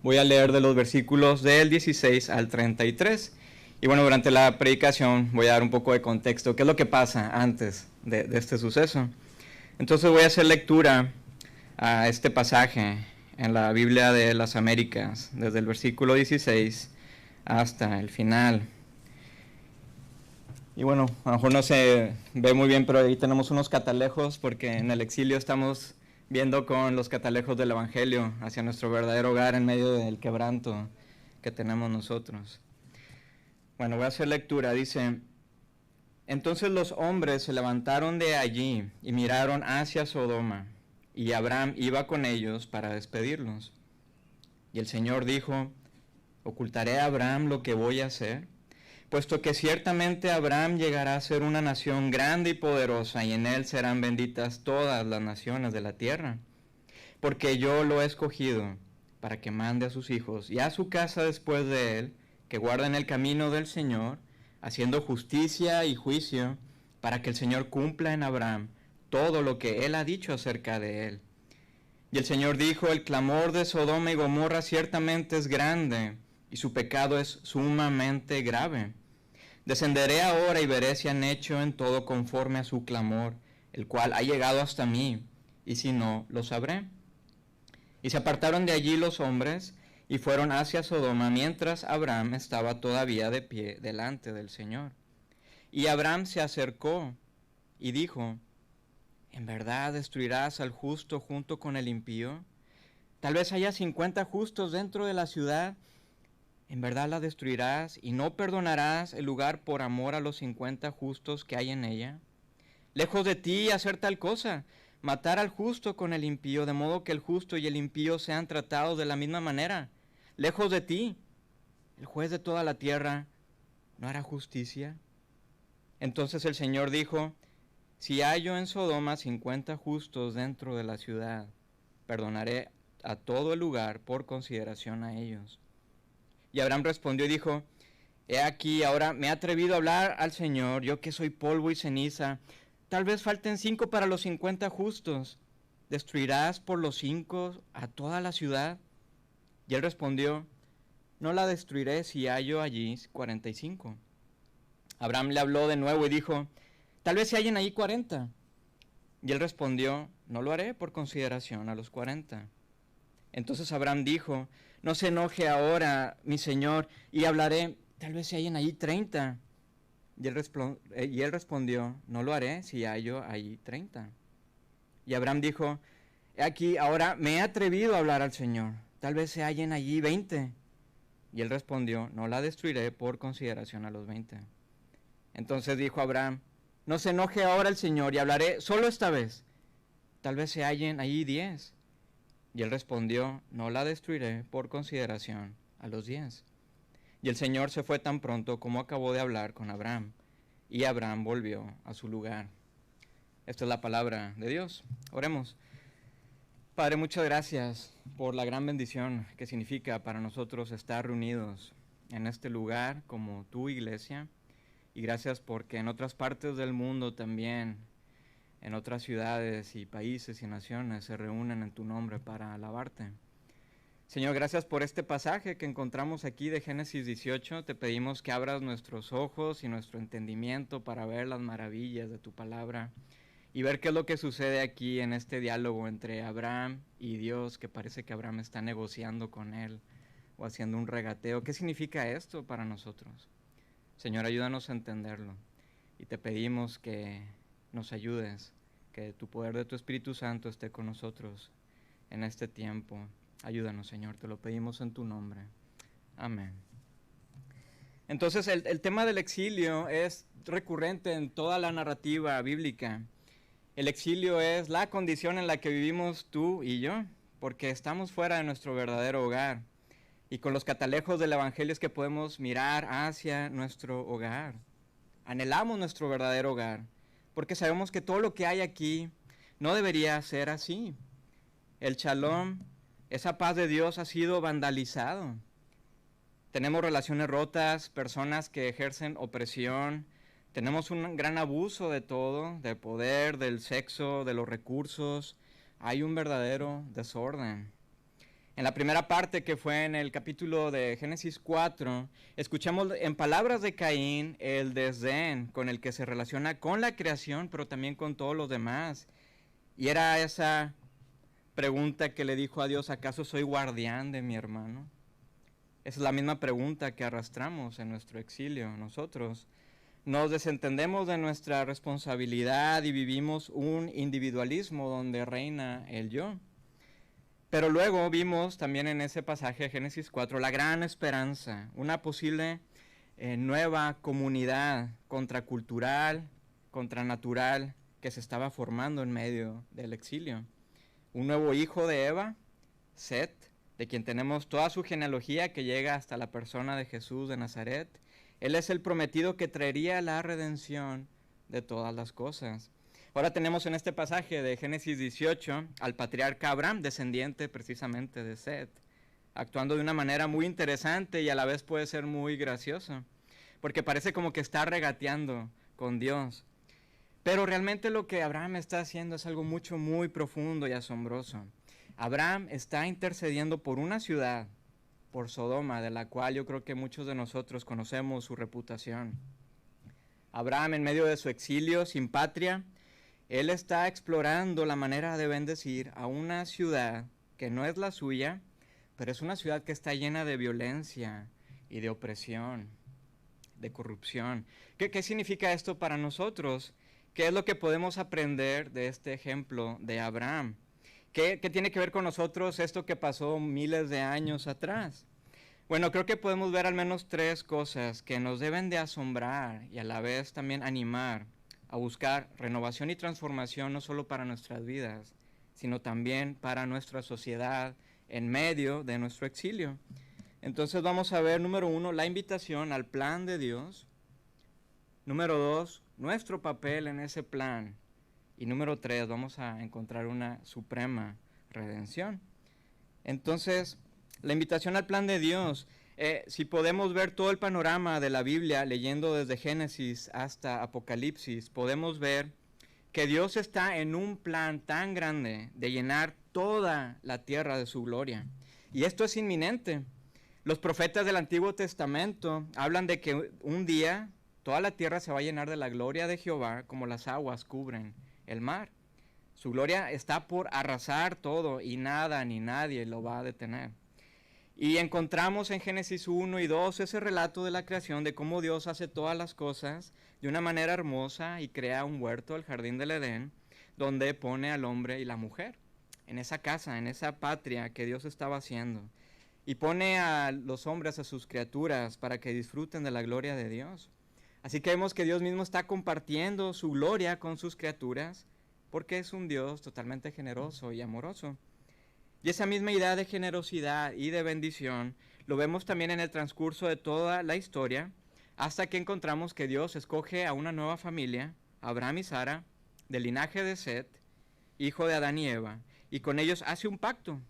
Voy a leer de los versículos del 16 al 33. Y bueno, durante la predicación voy a dar un poco de contexto. ¿Qué es lo que pasa antes de este suceso? Entonces voy a hacer lectura a este pasaje en la Biblia de las Américas, desde el versículo 16 hasta el final. Y bueno, a lo mejor no se ve muy bien, pero ahí tenemos unos catalejos porque en el exilio estamos viendo con los catalejos del Evangelio hacia nuestro verdadero hogar en medio del quebranto que tenemos nosotros. Bueno, voy a hacer lectura. Dice: entonces los hombres se levantaron de allí y miraron hacia Sodoma, y Abraham iba con ellos para despedirlos. Y el Señor dijo: ¿ocultaré a Abraham lo que voy a hacer? Puesto que ciertamente Abraham llegará a ser una nación grande y poderosa, y en él serán benditas todas las naciones de la tierra. Porque yo lo he escogido para que mande a sus hijos y a su casa después de él, que guarden el camino del Señor, haciendo justicia y juicio, para que el Señor cumpla en Abraham todo lo que él ha dicho acerca de él. Y el Señor dijo: el clamor de Sodoma y Gomorra ciertamente es grande, y su pecado es sumamente grave. Descenderé ahora y veré si han hecho en todo conforme a su clamor, el cual ha llegado hasta mí, y si no, lo sabré. Y se apartaron de allí los hombres, y fueron hacia Sodoma, mientras Abraham estaba todavía de pie delante del Señor. Y Abraham se acercó y dijo: ¿en verdad destruirás al justo junto con el impío? Tal vez haya 50 justos dentro de la ciudad. ¿En verdad la destruirás y no perdonarás el lugar por amor a los 50 justos que hay en ella? Lejos de ti hacer tal cosa, matar al justo con el impío, de modo que el justo y el impío sean tratados de la misma manera. Lejos de ti, el juez de toda la tierra no hará justicia. Entonces el Señor dijo: si hallo en Sodoma 50 justos dentro de la ciudad, perdonaré a todo el lugar por consideración a ellos. Y Abraham respondió y dijo: he aquí, ahora me he atrevido a hablar al Señor, yo que soy polvo y ceniza. Tal vez falten 5 para los 50 justos. ¿Destruirás por los 5 a toda la ciudad? Y él respondió: no la destruiré si hallo allí 45. Abraham le habló de nuevo y dijo: tal vez se hallen allí 40. Y él respondió: no lo haré por consideración a los 40. Entonces Abraham dijo: no se enoje ahora, mi señor, y hablaré, tal vez se hallen allí 30. Y él respondió: no lo haré si hallo allí 30. Y Abraham dijo: he aquí, ahora me he atrevido a hablar al Señor, tal vez se hallen allí 20. Y él respondió: no la destruiré por consideración a los 20. Entonces dijo Abraham: no se enoje ahora el Señor, y hablaré solo esta vez, tal vez se hallen allí 10. Y él respondió: no la destruiré por consideración a los 10. Y el Señor se fue tan pronto como acabó de hablar con Abraham, y Abraham volvió a su lugar. Esta es la palabra de Dios. Oremos. Padre, muchas gracias por la gran bendición que significa para nosotros estar reunidos en este lugar como tu iglesia, y gracias porque en otras partes del mundo también, en otras ciudades y países y naciones, se reúnen en tu nombre para alabarte. Señor, gracias por este pasaje que encontramos aquí de Génesis 18. Te pedimos que abras nuestros ojos y nuestro entendimiento para ver las maravillas de tu palabra y ver qué es lo que sucede aquí en este diálogo entre Abraham y Dios, que parece que Abraham está negociando con él o haciendo un regateo. ¿Qué significa esto para nosotros? Señor, ayúdanos a entenderlo, y te pedimos que nos ayudes, que tu poder de tu Espíritu Santo esté con nosotros en este tiempo. Ayúdanos, Señor, te lo pedimos en tu nombre. Amén. Entonces, el tema del exilio es recurrente en toda la narrativa bíblica. El exilio es la condición en la que vivimos tú y yo, porque estamos fuera de nuestro verdadero hogar. Y con los catalejos del Evangelio es que podemos mirar hacia nuestro hogar. Anhelamos nuestro verdadero hogar, porque sabemos que todo lo que hay aquí no debería ser así. El shalom, esa paz de Dios, ha sido vandalizado. Tenemos relaciones rotas, personas que ejercen opresión, tenemos un gran abuso de todo, del poder, del sexo, de los recursos. Hay un verdadero desorden. En la primera parte, que fue en el capítulo de Génesis 4, escuchamos en palabras de Caín el desdén con el que se relaciona con la creación, pero también con todos los demás. Y era esa pregunta que le dijo a Dios: ¿acaso soy guardián de mi hermano? Esa es la misma pregunta que arrastramos en nuestro exilio nosotros. Nos desentendemos de nuestra responsabilidad y vivimos un individualismo donde reina el yo. Pero luego vimos también en ese pasaje de Génesis 4 la gran esperanza, una posible nueva comunidad contracultural, contranatural, que se estaba formando en medio del exilio. Un nuevo hijo de Eva, Set, de quien tenemos toda su genealogía que llega hasta la persona de Jesús de Nazaret. Él es el prometido que traería la redención de todas las cosas. Ahora tenemos en este pasaje de Génesis 18 al patriarca Abraham, descendiente precisamente de Set, actuando de una manera muy interesante y a la vez puede ser muy graciosa, porque parece como que está regateando con Dios. Pero realmente lo que Abraham está haciendo es algo muy profundo y asombroso. Abraham está intercediendo por una ciudad, por Sodoma, de la cual yo creo que muchos de nosotros conocemos su reputación. Abraham, en medio de su exilio, sin patria, él está explorando la manera de bendecir a una ciudad que no es la suya, pero es una ciudad que está llena de violencia y de opresión, de corrupción. ¿Qué significa esto para nosotros? ¿Qué es lo que podemos aprender de este ejemplo de Abraham? ¿Qué tiene que ver con nosotros esto que pasó miles de años atrás? Bueno, creo que podemos ver al menos tres cosas que nos deben de asombrar y a la vez también animar a buscar renovación y transformación no solo para nuestras vidas, sino también para nuestra sociedad en medio de nuestro exilio. Entonces vamos a ver, número 1, la invitación al plan de Dios. Número 2, nuestro papel en ese plan. Y número 3, vamos a encontrar una suprema redención. Entonces, la invitación al plan de Dios. Si podemos ver todo el panorama de la Biblia, leyendo desde Génesis hasta Apocalipsis, podemos ver que Dios está en un plan tan grande de llenar toda la tierra de su gloria. Y esto es inminente. Los profetas del Antiguo Testamento hablan de que un día toda la tierra se va a llenar de la gloria de Jehová como las aguas cubren el mar. Su gloria está por arrasar todo y nada ni nadie lo va a detener. Y encontramos en Génesis 1 y 2 ese relato de la creación, de cómo Dios hace todas las cosas de una manera hermosa y crea un huerto, el jardín del Edén, donde pone al hombre y la mujer, en esa casa, en esa patria que Dios estaba haciendo. Y pone a los hombres, a sus criaturas, para que disfruten de la gloria de Dios. Así que vemos que Dios mismo está compartiendo su gloria con sus criaturas, porque es un Dios totalmente generoso y amoroso. Y esa misma idea de generosidad y de bendición lo vemos también en el transcurso de toda la historia, hasta que encontramos que Dios escoge a una nueva familia, Abraham y Sara, del linaje de Set, hijo de Adán y Eva, y con ellos hace un pacto,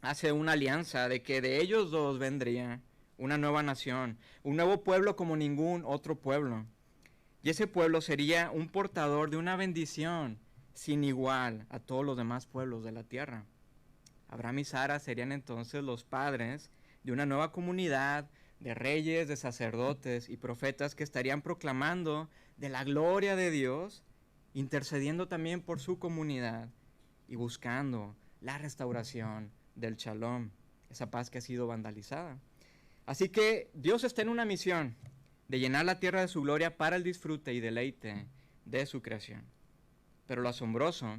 hace una alianza de que de ellos dos vendría una nueva nación, un nuevo pueblo como ningún otro pueblo. Y ese pueblo sería un portador de una bendición sin igual a todos los demás pueblos de la tierra. Abraham y Sara serían entonces los padres de una nueva comunidad de reyes, de sacerdotes y profetas que estarían proclamando de la gloria de Dios, intercediendo también por su comunidad y buscando la restauración del Shalom, esa paz que ha sido vandalizada. Así que Dios está en una misión de llenar la tierra de su gloria para el disfrute y deleite de su creación. Pero lo asombroso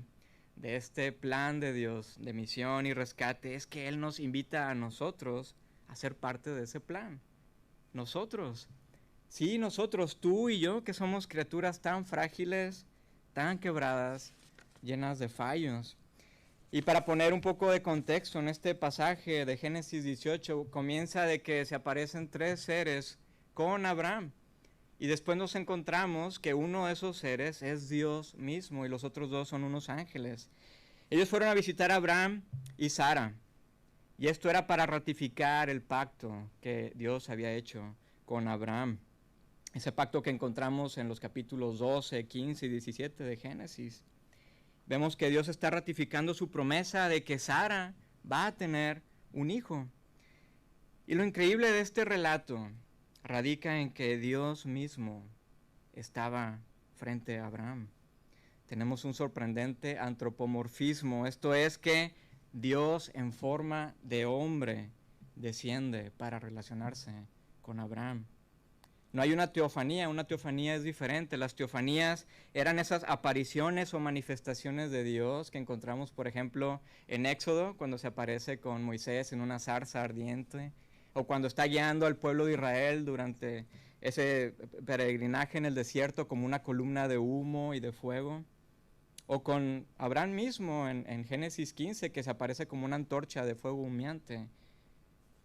de este plan de Dios de misión y rescate es que Él nos invita a nosotros a ser parte de ese plan. Nosotros, sí, nosotros, tú y yo, que somos criaturas tan frágiles, tan quebradas, llenas de fallos. Y para poner un poco de contexto en este pasaje de Génesis 18, comienza de que se aparecen tres seres con Abraham. Y después nos encontramos que uno de esos seres es Dios mismo y los otros dos son unos ángeles. Ellos fueron a visitar a Abraham y Sara. Y esto era para ratificar el pacto que Dios había hecho con Abraham. Ese pacto que encontramos en los capítulos 12, 15 y 17 de Génesis. Vemos que Dios está ratificando su promesa de que Sara va a tener un hijo. Y lo increíble de este relato radica en que Dios mismo estaba frente a Abraham. Tenemos un sorprendente antropomorfismo, esto es que Dios en forma de hombre desciende para relacionarse con Abraham. No hay una teofanía es diferente. Las teofanías eran esas apariciones o manifestaciones de Dios que encontramos, por ejemplo, en Éxodo, cuando se aparece con Moisés en una zarza ardiente, o cuando está guiando al pueblo de Israel durante ese peregrinaje en el desierto como una columna de humo y de fuego, o con Abraham mismo en Génesis 15, que se aparece como una antorcha de fuego humeante.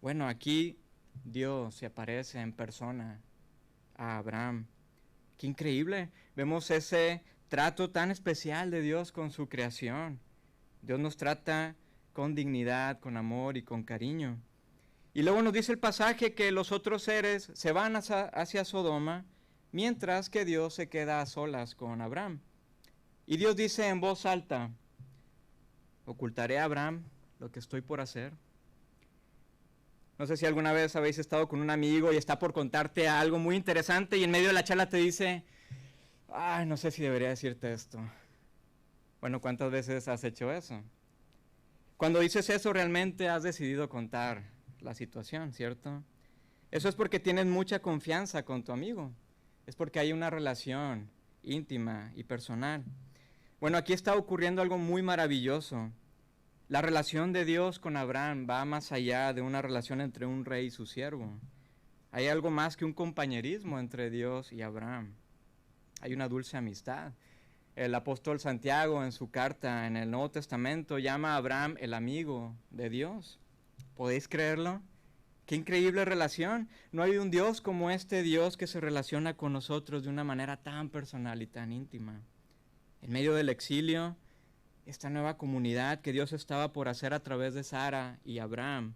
Bueno, aquí Dios se aparece en persona a Abraham. Qué increíble. Vemos ese trato tan especial de Dios con su creación. Dios nos trata con dignidad, con amor y con cariño. Y luego nos dice el pasaje que los otros seres se van hacia Sodoma, mientras que Dios se queda a solas con Abraham. Y Dios dice en voz alta: ¿ocultaré a Abraham lo que estoy por hacer? No sé si alguna vez habéis estado con un amigo y está por contarte algo muy interesante y en medio de la charla te dice: ay, no sé si debería decirte esto. Bueno, ¿cuántas veces has hecho eso? Cuando dices eso, realmente has decidido contar la situación, ¿cierto? Eso es porque tienes mucha confianza con tu amigo. Es porque hay una relación íntima y personal. Bueno, aquí está ocurriendo algo muy maravilloso. La relación de Dios con Abraham va más allá de una relación entre un rey y su siervo. Hay algo más que un compañerismo entre Dios y Abraham. Hay una dulce amistad. El apóstol Santiago en su carta en el Nuevo Testamento llama a Abraham el amigo de Dios. ¿Podéis creerlo? Qué increíble relación. No hay un Dios como este Dios que se relaciona con nosotros de una manera tan personal y tan íntima. En medio del exilio, esta nueva comunidad que Dios estaba por hacer a través de Sara y Abraham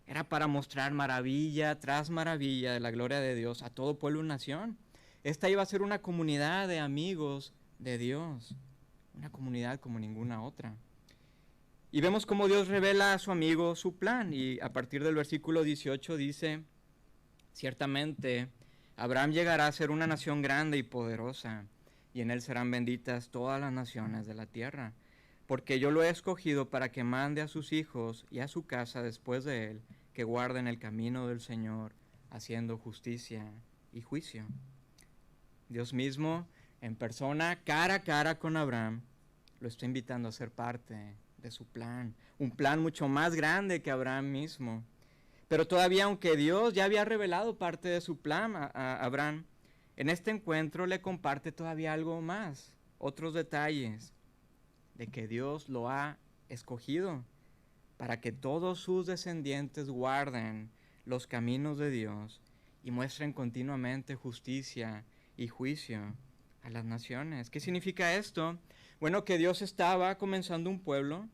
era para mostrar maravilla tras maravilla de la gloria de Dios a todo pueblo y nación. Esta iba a ser una comunidad de amigos de Dios, una comunidad como ninguna otra. Y vemos cómo Dios revela a su amigo su plan, y a partir del versículo 18 dice: ciertamente Abraham llegará a ser una nación grande y poderosa, y en él serán benditas todas las naciones de la tierra, porque yo lo he escogido para que mande a sus hijos y a su casa después de él, que guarden el camino del Señor, haciendo justicia y juicio. Dios mismo, en persona, cara a cara con Abraham, lo está invitando a ser parte de su plan, un plan mucho más grande que Abraham mismo. Pero todavía, aunque Dios ya había revelado parte de su plan a Abraham, en este encuentro le comparte todavía algo más, otros detalles, de que Dios lo ha escogido para que todos sus descendientes guarden los caminos de Dios y muestren continuamente justicia y juicio a las naciones. ¿Qué significa esto? Bueno, que Dios estaba comenzando un pueblo,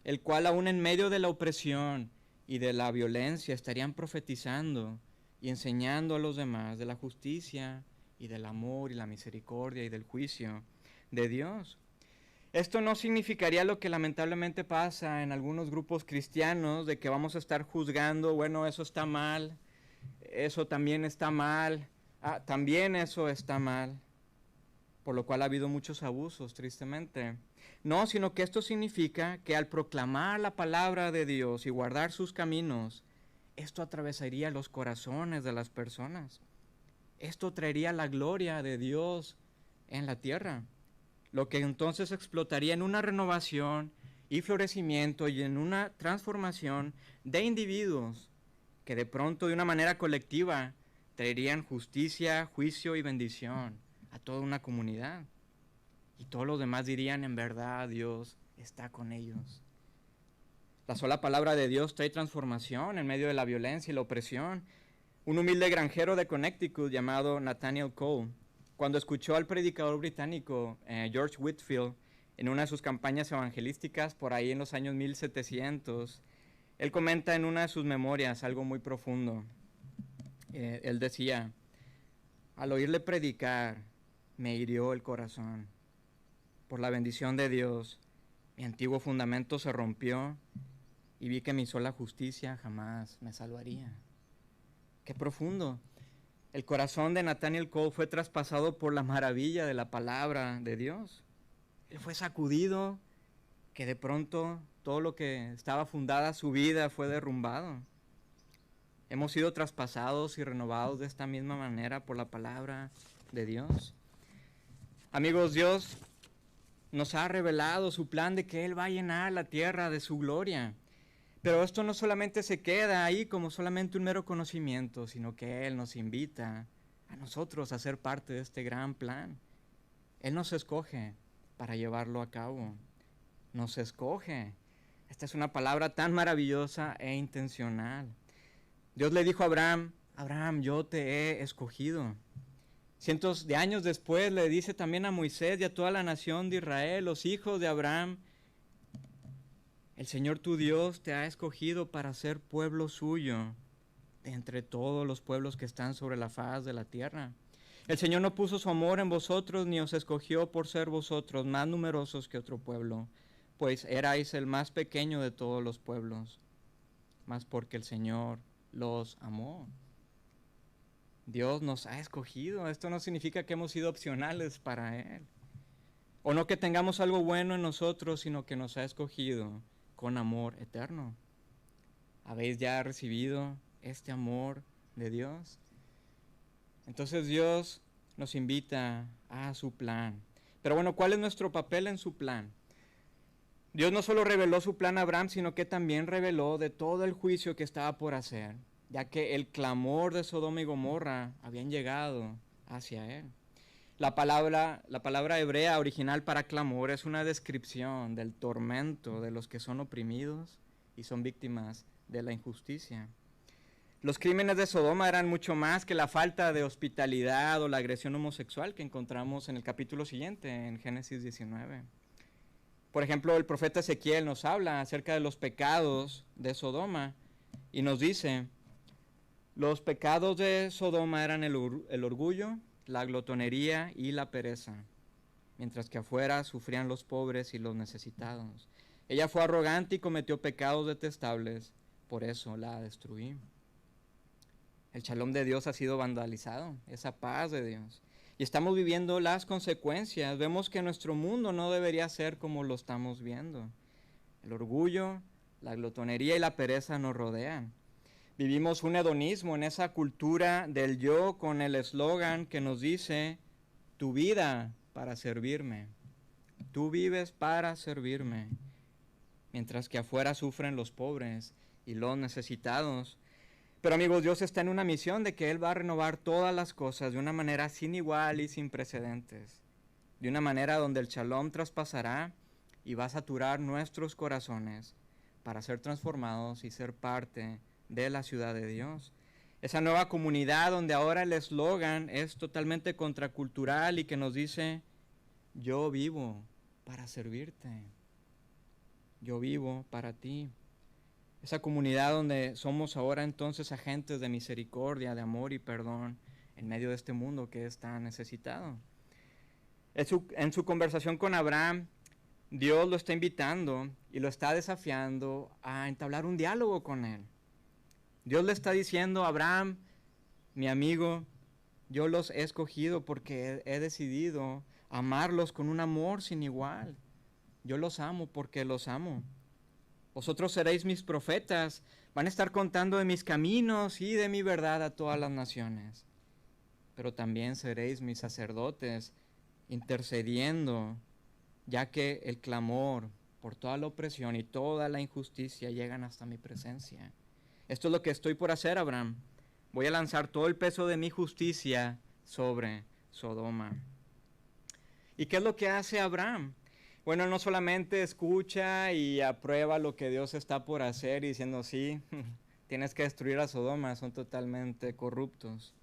el cual aún en medio de la opresión y de la violencia estarían profetizando y enseñando a los demás de la justicia y del amor y la misericordia y del juicio de Dios. Esto no significaría lo que lamentablemente pasa en algunos grupos cristianos, de que vamos a estar juzgando: bueno, eso está mal, eso también está mal, también eso está mal, por lo cual ha habido muchos abusos, tristemente. No, sino que esto significa que al proclamar la palabra de Dios y guardar sus caminos, esto atravesaría los corazones de las personas. Esto traería la gloria de Dios en la tierra, lo que entonces explotaría en una renovación y florecimiento y en una transformación de individuos que de pronto, de una manera colectiva, traerían justicia, juicio y bendición a toda una comunidad. Y todos los demás dirían: en verdad Dios está con ellos. La sola palabra de Dios trae transformación en medio de la violencia y la opresión. Un humilde granjero de Connecticut llamado Nathaniel Cole, cuando escuchó al predicador británico George Whitefield en una de sus campañas evangelísticas por ahí en los años 1700, él comenta en una de sus memorias algo muy profundo. Él decía: al oírle predicar, me hirió el corazón. Por la bendición de Dios, mi antiguo fundamento se rompió y vi que mi sola justicia jamás me salvaría. Qué profundo. El corazón de Nathaniel Cole fue traspasado por la maravilla de la palabra de Dios. Él fue sacudido, que de pronto todo lo que estaba fundada su vida fue derrumbado. Hemos sido traspasados y renovados de esta misma manera por la palabra de Dios. Amigos, Dios nos ha revelado su plan de que Él va a llenar la tierra de su gloria. Pero esto no solamente se queda ahí como solamente un mero conocimiento, sino que Él nos invita a nosotros a ser parte de este gran plan. Él nos escoge para llevarlo a cabo. Nos escoge. Esta es una palabra tan maravillosa e intencional. Dios le dijo a Abraham, Abraham, yo te he escogido. Cientos de años después le dice también a Moisés y a toda la nación de Israel, los hijos de Abraham, el Señor tu Dios te ha escogido para ser pueblo suyo de entre todos los pueblos que están sobre la faz de la tierra. El Señor no puso su amor en vosotros ni os escogió por ser vosotros más numerosos que otro pueblo, pues erais el más pequeño de todos los pueblos, mas porque el Señor los amó. Dios nos ha escogido. Esto no significa que hemos sido opcionales para Él. O no que tengamos algo bueno en nosotros, sino que nos ha escogido con amor eterno. ¿Habéis ya recibido este amor de Dios? Entonces Dios nos invita a su plan. Pero bueno, ¿cuál es nuestro papel en su plan? Dios no solo reveló su plan a Abraham, sino que también reveló de todo el juicio que estaba por hacer, ya que el clamor de Sodoma y Gomorra habían llegado hacia él. La palabra hebrea original para clamor es una descripción del tormento de los que son oprimidos y son víctimas de la injusticia. Los crímenes de Sodoma eran mucho más que la falta de hospitalidad o la agresión homosexual que encontramos en el capítulo siguiente, en Génesis 19. Por ejemplo, el profeta Ezequiel nos habla acerca de los pecados de Sodoma y nos dice, los pecados de Sodoma eran el orgullo, la glotonería y la pereza, mientras que afuera sufrían los pobres y los necesitados. Ella fue arrogante y cometió pecados detestables, por eso la destruí. El shalom de Dios ha sido vandalizado, esa paz de Dios. Y estamos viviendo las consecuencias. Vemos que nuestro mundo no debería ser como lo estamos viendo. El orgullo, la glotonería y la pereza nos rodean. Vivimos un hedonismo en esa cultura del yo con el eslogan que nos dice, tu vida para servirme. Tú vives para servirme. Mientras que afuera sufren los pobres y los necesitados. Pero amigos, Dios está en una misión de que Él va a renovar todas las cosas de una manera sin igual y sin precedentes. De una manera donde el shalom traspasará y va a saturar nuestros corazones para ser transformados y ser parte de la ciudad de Dios. Esa nueva comunidad donde ahora el eslogan es totalmente contracultural y que nos dice, yo vivo para servirte. Yo vivo para ti. Esa comunidad donde somos ahora entonces agentes de misericordia, de amor y perdón en medio de este mundo que es tan necesitado. En su conversación con Abraham, Dios lo está invitando y lo está desafiando a entablar un diálogo con él. Dios le está diciendo, Abraham, mi amigo, yo los he escogido porque he decidido amarlos con un amor sin igual. Yo los amo porque los amo. Vosotros seréis mis profetas, van a estar contando de mis caminos y de mi verdad a todas las naciones. Pero también seréis mis sacerdotes, intercediendo, ya que el clamor por toda la opresión y toda la injusticia llegan hasta mi presencia. Esto es lo que estoy por hacer, Abraham. Voy a lanzar todo el peso de mi justicia sobre Sodoma. ¿Y qué es lo que hace Abraham? Bueno, no solamente escucha y aprueba lo que Dios está por hacer y diciendo, sí, tienes que destruir a Sodoma, son totalmente corruptos.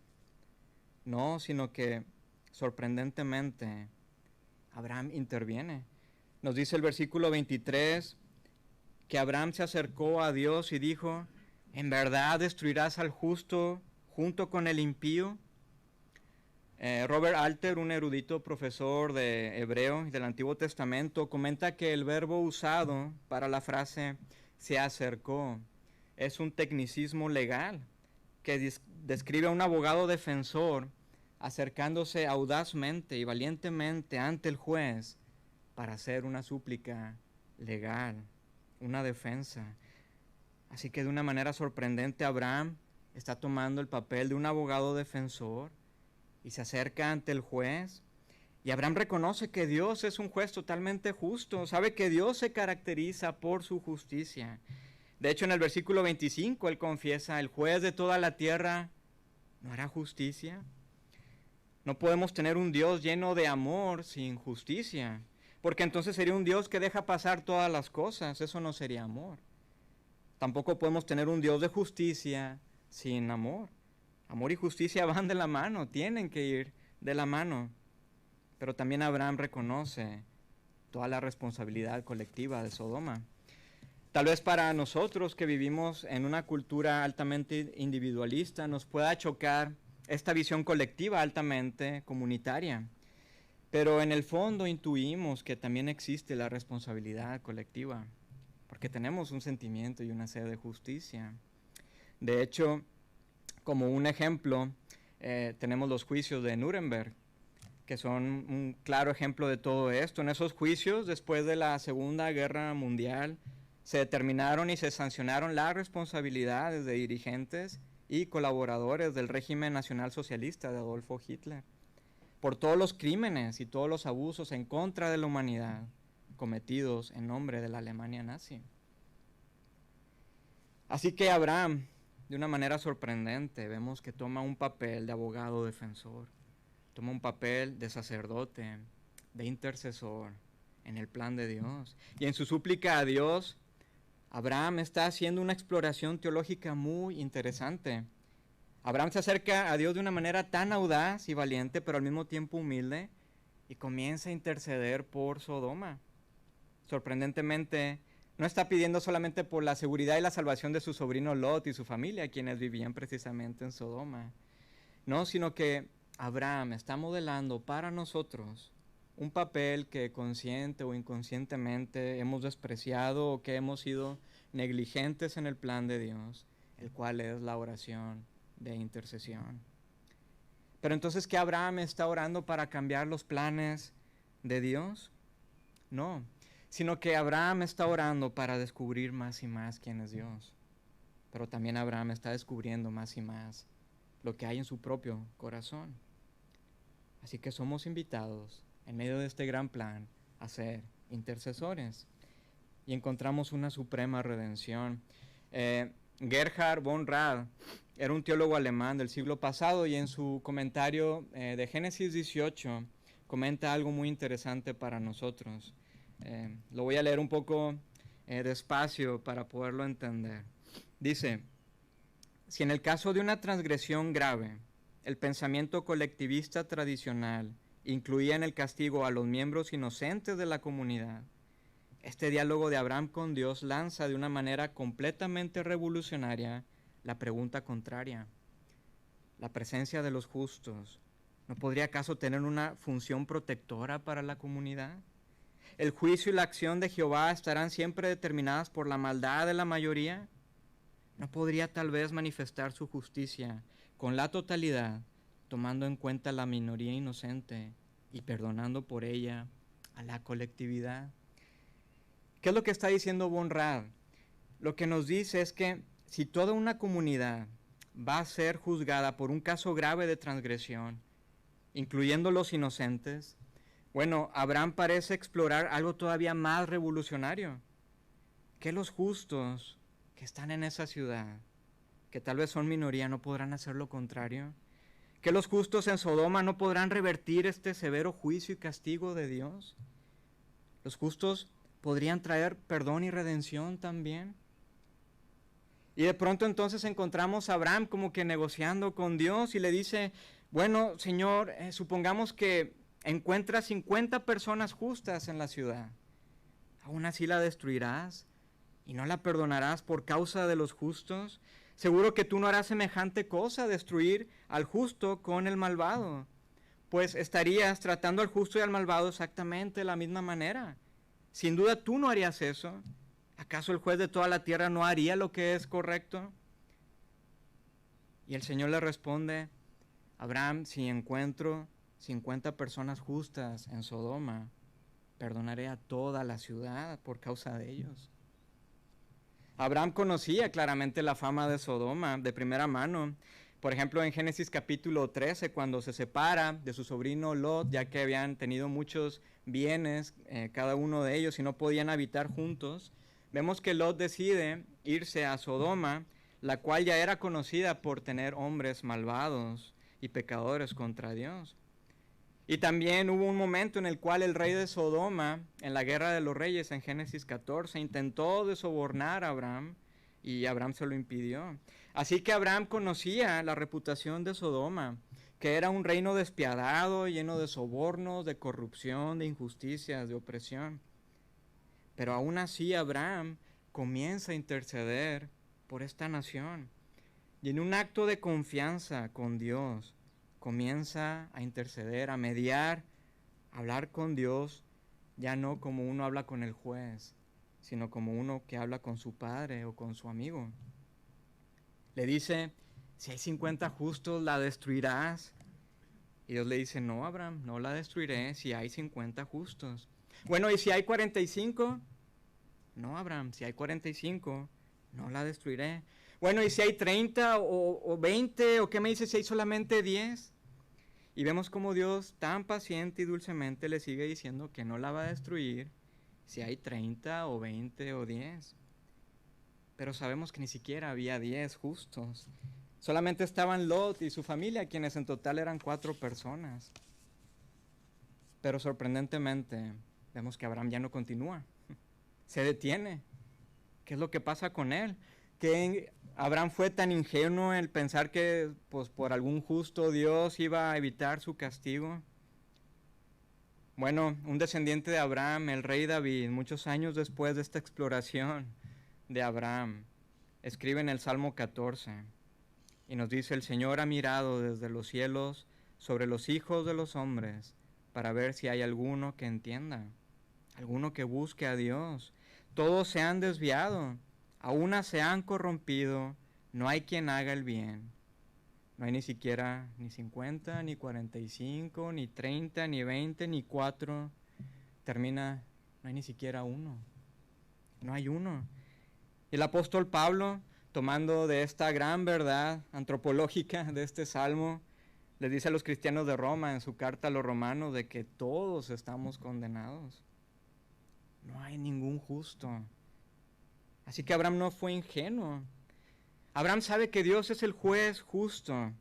No, sino que sorprendentemente Abraham interviene. Nos dice el versículo 23 que Abraham se acercó a Dios y dijo, ¿en verdad destruirás al justo junto con el impío? Robert Alter, un erudito profesor de hebreo y del Antiguo Testamento, comenta que el verbo usado para la frase se acercó. Es un tecnicismo legal que describe a un abogado defensor acercándose audazmente y valientemente ante el juez para hacer una súplica legal, una defensa. Así que de una manera sorprendente Abraham está tomando el papel de un abogado defensor y se acerca ante el juez. Y Abraham reconoce que Dios es un juez totalmente justo, sabe que Dios se caracteriza por su justicia. De hecho, en el versículo 25 él confiesa, el juez de toda la tierra no hará justicia. No podemos tener un Dios lleno de amor sin justicia, porque entonces sería un Dios que deja pasar todas las cosas, eso no sería amor. Tampoco podemos tener un Dios de justicia sin amor. Amor y justicia van de la mano, tienen que ir de la mano. Pero también Abraham reconoce toda la responsabilidad colectiva de Sodoma. Tal vez para nosotros que vivimos en una cultura altamente individualista nos pueda chocar esta visión colectiva altamente comunitaria. Pero en el fondo intuimos que también existe la responsabilidad colectiva, porque tenemos un sentimiento y una sed de justicia. De hecho, como un ejemplo, tenemos los juicios de Nuremberg, que son un claro ejemplo de todo esto. En esos juicios, después de la Segunda Guerra Mundial, se determinaron y se sancionaron las responsabilidades de dirigentes y colaboradores del régimen nacionalsocialista de Adolfo Hitler por todos los crímenes y todos los abusos en contra de la humanidad cometidos en nombre de la Alemania nazi. Así que Abraham, de una manera sorprendente, vemos que toma un papel de abogado defensor, toma un papel de sacerdote, de intercesor en el plan de Dios. Y en su súplica a Dios, Abraham está haciendo una exploración teológica muy interesante. Abraham se acerca a Dios de una manera tan audaz y valiente, pero al mismo tiempo humilde, y comienza a interceder por Sodoma. Sorprendentemente, no está pidiendo solamente por la seguridad y la salvación de su sobrino Lot y su familia, quienes vivían precisamente en Sodoma. No, sino que Abraham está modelando para nosotros un papel que consciente o inconscientemente hemos despreciado o que hemos sido negligentes en el plan de Dios, el cual es la oración de intercesión. Pero entonces, ¿qué Abraham está orando para cambiar los planes de Dios? No, sino que Abraham está orando para descubrir más y más quién es Dios. Pero también Abraham está descubriendo más y más lo que hay en su propio corazón. Así que somos invitados en medio de este gran plan a ser intercesores y encontramos una suprema redención. Gerhard von Rad era un teólogo alemán del siglo pasado y en su comentario de Génesis 18 comenta algo muy interesante para nosotros. Lo voy a leer un poco despacio para poderlo entender. Dice, si en el caso de una transgresión grave, el pensamiento colectivista tradicional incluía en el castigo a los miembros inocentes de la comunidad, este diálogo de Abraham con Dios lanza de una manera completamente revolucionaria la pregunta contraria. ¿La presencia de los justos no podría acaso tener una función protectora para la comunidad? ¿El juicio y la acción de Jehová estarán siempre determinadas por la maldad de la mayoría? ¿No podría tal vez manifestar su justicia con la totalidad, tomando en cuenta la minoría inocente y perdonando por ella a la colectividad? ¿Qué es lo que está diciendo von Rad? Lo que nos dice es que si toda una comunidad va a ser juzgada por un caso grave de transgresión, incluyendo los inocentes, bueno, Abraham parece explorar algo todavía más revolucionario, que los justos que están en esa ciudad, que tal vez son minoría, no podrán hacer lo contrario, que los justos en Sodoma no podrán revertir este severo juicio y castigo de Dios. Los justos podrían traer perdón y redención también. Y de pronto entonces encontramos a Abraham como que negociando con Dios y le dice, bueno, Señor, supongamos que encuentras 50 personas justas en la ciudad. ¿Aún así la destruirás y no la perdonarás por causa de los justos? Seguro que tú no harás semejante cosa, destruir al justo con el malvado, pues estarías tratando al justo y al malvado exactamente de la misma manera. Sin duda tú no harías eso. ¿Acaso el juez de toda la tierra no haría lo que es correcto? Y el Señor le responde, Abraham, si encuentro 50 personas justas en Sodoma, perdonaré a toda la ciudad por causa de ellos. Abraham conocía claramente la fama de Sodoma de primera mano. Por ejemplo, en Génesis capítulo 13, cuando se separa de su sobrino Lot, ya que habían tenido muchos bienes, cada uno de ellos, y no podían habitar juntos, vemos que Lot decide irse a Sodoma, la cual ya era conocida por tener hombres malvados y pecadores contra Dios. Y también hubo un momento en el cual el rey de Sodoma, en la guerra de los reyes en Génesis 14, intentó de sobornar a Abraham y Abraham se lo impidió. Así que Abraham conocía la reputación de Sodoma, que era un reino despiadado, lleno de sobornos, de corrupción, de injusticias, de opresión. Pero aún así Abraham comienza a interceder por esta nación. Y en un acto de confianza con Dios, comienza a interceder, a mediar, a hablar con Dios, ya no como uno habla con el juez, sino como uno que habla con su padre o con su amigo. Le dice, si hay 50 justos, ¿la destruirás? Y Dios le dice, no, Abraham, no la destruiré si hay 50 justos. Bueno, ¿y si hay 45? No, Abraham, si hay 45, no la destruiré. Bueno, ¿y si hay 30 o 20? ¿O qué me dice si hay solamente 10? Y vemos como Dios tan paciente y dulcemente le sigue diciendo que no la va a destruir si hay 30 o 20 o 10. Pero sabemos que ni siquiera había 10 justos. Solamente estaban Lot y su familia, quienes en total eran 4 personas. Pero sorprendentemente, vemos que Abraham ya no continúa. Se detiene. ¿Qué es lo que pasa con él? Que Abraham fue tan ingenuo en pensar que pues, por algún justo Dios iba a evitar su castigo. Bueno, un descendiente de Abraham, el rey David, muchos años después de esta exploración de Abraham, escribe en el Salmo 14 y nos dice, el Señor ha mirado desde los cielos sobre los hijos de los hombres para ver si hay alguno que entienda, alguno que busque a Dios. Todos se han desviado, a una se han corrompido, no hay quien haga el bien. No hay ni siquiera ni 50, ni 45, ni 30, ni 20, ni 4. Termina, no hay ni siquiera uno. No hay uno. Y el apóstol Pablo, tomando de esta gran verdad antropológica de este salmo, les dice a los cristianos de Roma en su carta a los romanos de que todos estamos condenados. No hay ningún justo. Así que Abraham no fue ingenuo. Abraham sabe que Dios es el juez justo.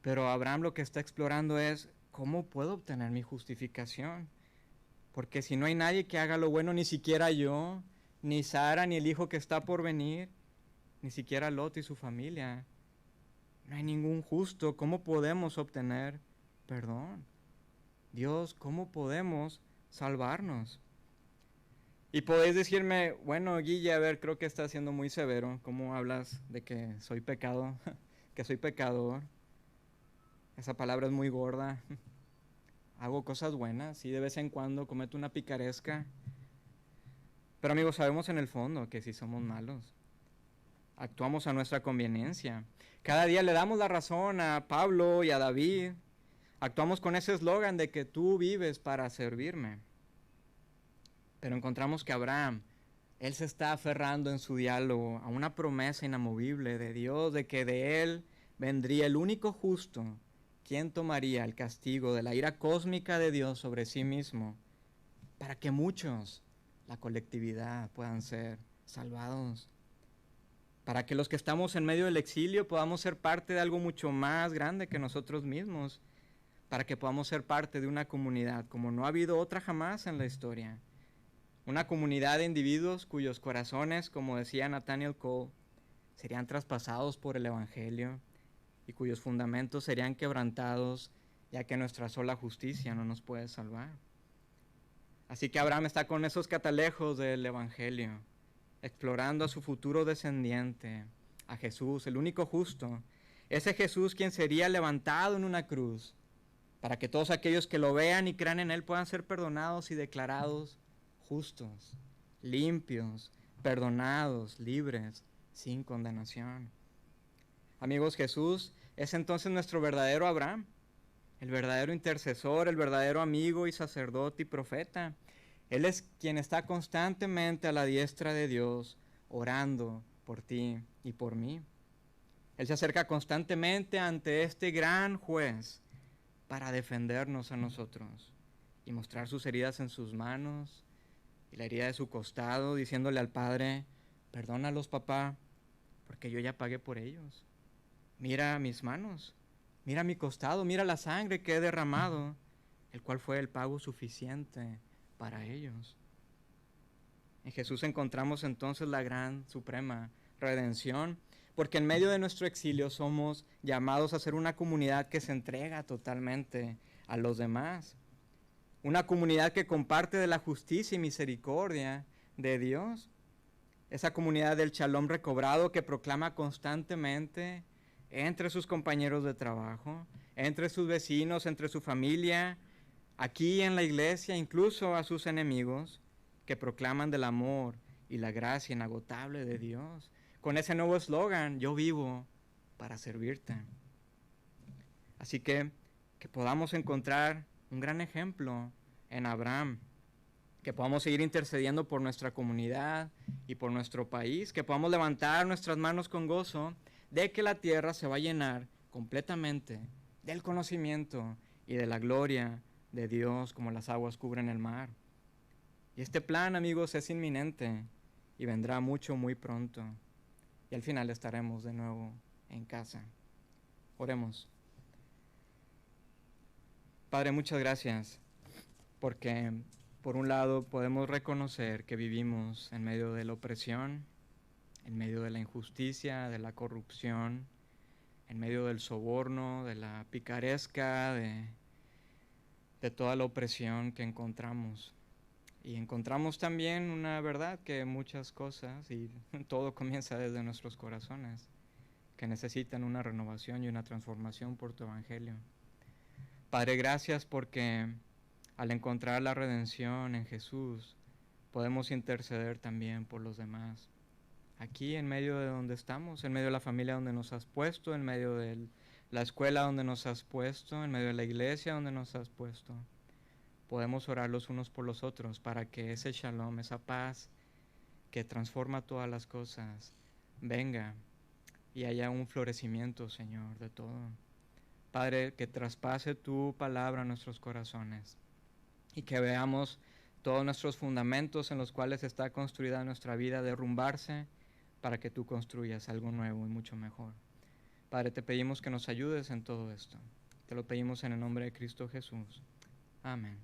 Pero Abraham lo que está explorando es, ¿cómo puedo obtener mi justificación? Porque si no hay nadie que haga lo bueno, ni siquiera yo, ni Sara, ni el hijo que está por venir, ni siquiera Lot y su familia. No hay ningún justo. ¿Cómo podemos obtener perdón? Dios, ¿cómo podemos salvarnos? Y podéis decirme, bueno, Guille, a ver, creo que estás siendo muy severo. ¿Cómo hablas de que soy pecado, que soy pecador? Esa palabra es muy gorda. Hago cosas buenas, sí, de vez en cuando cometo una picaresca. Pero amigos, sabemos en el fondo que sí somos malos. Actuamos a nuestra conveniencia. Cada día le damos la razón a Pablo y a David. Actuamos con ese eslogan de que tú vives para servirme. Pero encontramos que Abraham, él se está aferrando en su diálogo a una promesa inamovible de Dios, de que de él vendría el único justo, quien tomaría el castigo de la ira cósmica de Dios sobre sí mismo, para que muchos, la colectividad, puedan ser salvados. Para que los que estamos en medio del exilio podamos ser parte de algo mucho más grande que nosotros mismos. Para que podamos ser parte de una comunidad como no ha habido otra jamás en la historia. Una comunidad de individuos cuyos corazones, como decía Nathaniel Cole, serían traspasados por el Evangelio y cuyos fundamentos serían quebrantados, ya que nuestra sola justicia no nos puede salvar. Así que Abraham está con esos catalejos del Evangelio, explorando a su futuro descendiente, a Jesús, el único justo, ese Jesús quien sería levantado en una cruz, para que todos aquellos que lo vean y crean en él puedan ser perdonados y declarados justos. limpios, perdonados, libres, sin condenación. Amigos, Jesús es entonces nuestro verdadero Abraham, el verdadero intercesor, el verdadero amigo y sacerdote y profeta. Él es quien está constantemente a la diestra de Dios, orando por ti y por mí. Él se acerca constantemente ante este gran juez para defendernos a nosotros y mostrar sus heridas en sus manos y la herida de su costado, diciéndole al Padre, perdónalos, papá, porque yo ya pagué por ellos. Mira mis manos, mira mi costado, mira la sangre que he derramado, el cual fue el pago suficiente para ellos. En Jesús encontramos entonces la gran, suprema redención, porque en medio de nuestro exilio somos llamados a ser una comunidad que se entrega totalmente a los demás. Una comunidad que comparte de la justicia y misericordia de Dios. Esa comunidad del Shalom recobrado que proclama constantemente entre sus compañeros de trabajo, entre sus vecinos, entre su familia, aquí en la iglesia, incluso a sus enemigos, que proclaman del amor y la gracia inagotable de Dios. Con ese nuevo eslogan, yo vivo para servirte. Así que podamos encontrar un gran ejemplo en Abraham, que podamos seguir intercediendo por nuestra comunidad y por nuestro país, que podamos levantar nuestras manos con gozo de que la tierra se va a llenar completamente del conocimiento y de la gloria de Dios como las aguas cubren el mar. Y este plan, amigos, es inminente y vendrá muy pronto. Y al final estaremos de nuevo en casa. Oremos. Padre, muchas gracias, porque por un lado podemos reconocer que vivimos en medio de la opresión, en medio de la injusticia, de la corrupción, en medio del soborno, de la picaresca, de toda la opresión que encontramos. Y encontramos también una verdad que muchas cosas, y todo comienza desde nuestros corazones, que necesitan una renovación y una transformación por tu evangelio. Padre, gracias porque al encontrar la redención en Jesús, podemos interceder también por los demás. Aquí en medio de donde estamos, en medio de la familia donde nos has puesto, en medio de la escuela donde nos has puesto, en medio de la iglesia donde nos has puesto, podemos orar los unos por los otros para que ese shalom, esa paz que transforma todas las cosas, venga y haya un florecimiento, Señor, de todo. Padre, que traspase tu palabra a nuestros corazones y que veamos todos nuestros fundamentos en los cuales está construida nuestra vida derrumbarse para que tú construyas algo nuevo y mucho mejor. Padre, te pedimos que nos ayudes en todo esto. Te lo pedimos en el nombre de Cristo Jesús. Amén.